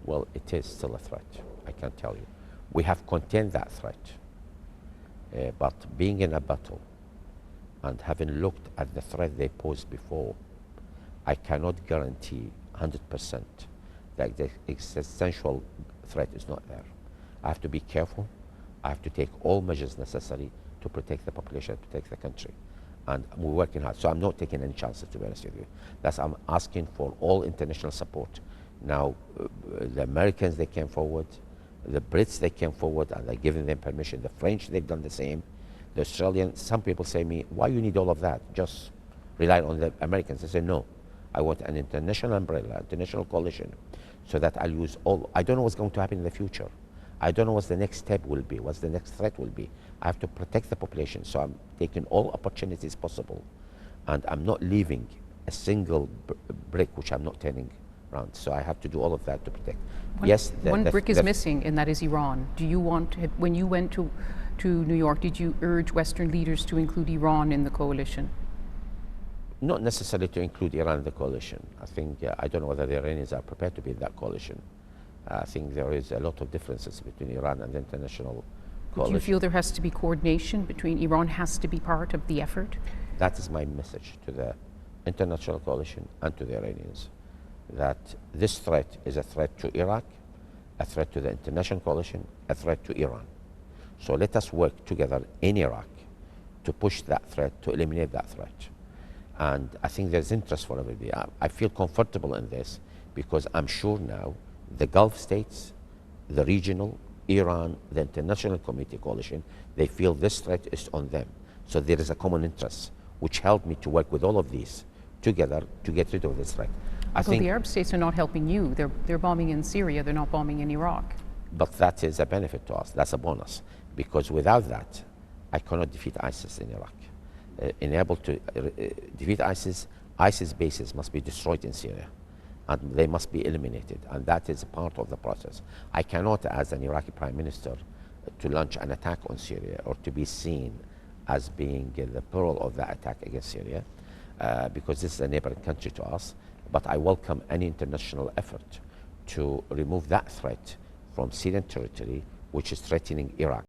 Well, it is still a threat, I can tell you. We have contained that threat. But being in a battle and having looked at the threat they posed before, I cannot guarantee 100% that the existential threat is not there. I have to be careful. I have to take all measures necessary to protect the population, protect the country. And we're working hard. So I'm not taking any chances, to be honest with you. I'm asking for all international support. Now, the Americans, they came forward. The Brits, they came forward, and they're giving them permission. The French, they've done the same. The Australians, some people say to me, why you need all of that? Just rely on the Americans. I say, no. I want an international umbrella, international coalition, so that I'll use all. I don't know what's going to happen in the future. I don't know what the next step will be, what the next threat will be. I have to protect the population, so I'm taking all opportunities possible, and I'm not leaving a single brick which I'm not turning around. So I have to do all of that to protect. One brick is missing, and that is Iran. Do you want, when you went to New York, did you urge Western leaders to include Iran in the coalition? Not necessarily to include Iran in the coalition. I think, I don't know whether the Iranians are prepared to be in that coalition. I think there is a lot of differences between Iran and the international coalition. Do you feel there has to be coordination between Iran has to be part of the effort? That is my message to the international coalition and to the Iranians, that this threat is a threat to Iraq, a threat to the international coalition, a threat to Iran. So let us work together in Iraq to push that threat, to eliminate that threat. And I think there's interest for everybody. I feel comfortable in this because I'm sure now the Gulf states, the regional, Iran, the international community coalition, they feel this threat is on them. So there is a common interest, which helped me to work with all of these together to get rid of this threat. I think the Arab states are not helping you. They're bombing in Syria, they're not bombing in Iraq. But that is a benefit to us, that's a bonus. Because without that, I cannot defeat ISIS in Iraq. Able to defeat ISIS, ISIS bases must be destroyed in Syria. And they must be eliminated, and that is part of the process. I cannot, as an Iraqi prime minister, to launch an attack on Syria or to be seen as being the peril of that attack against Syria, because this is a neighboring country to us. But I welcome any international effort to remove that threat from Syrian territory, which is threatening Iraq.